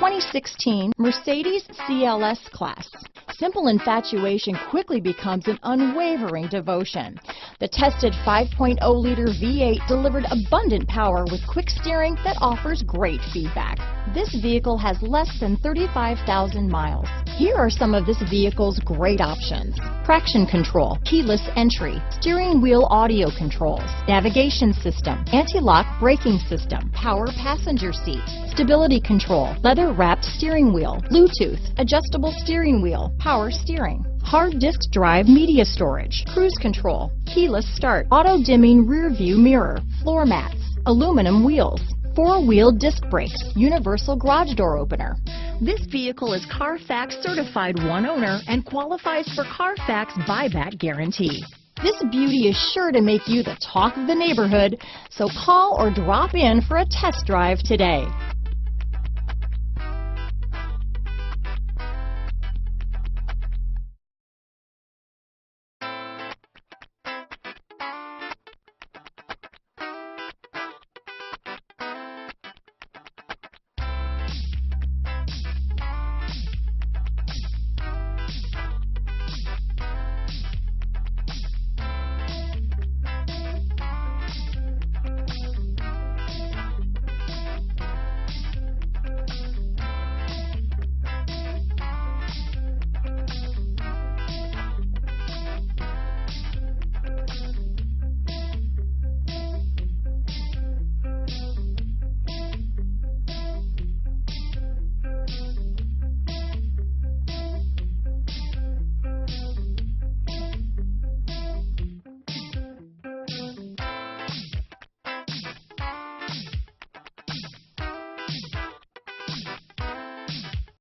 2016 Mercedes CLS class. Simple infatuation quickly becomes an unwavering devotion. The tested 5.0-liter V8 delivered abundant power with quick steering that offers great feedback. This vehicle has less than 35,000 miles. Here are some of this vehicle's great options: traction control, keyless entry, steering wheel audio controls, navigation system, anti-lock braking system, power passenger seat, stability control, leather-wrapped steering wheel, Bluetooth, adjustable steering wheel, power steering, hard disk drive media storage, cruise control, keyless start, auto-dimming rear view mirror, floor mats, aluminum wheels, four-wheel disc brakes, universal garage door opener. This vehicle is Carfax certified one owner and qualifies for Carfax buyback guarantee. This beauty is sure to make you the talk of the neighborhood, so call or drop in for a test drive today.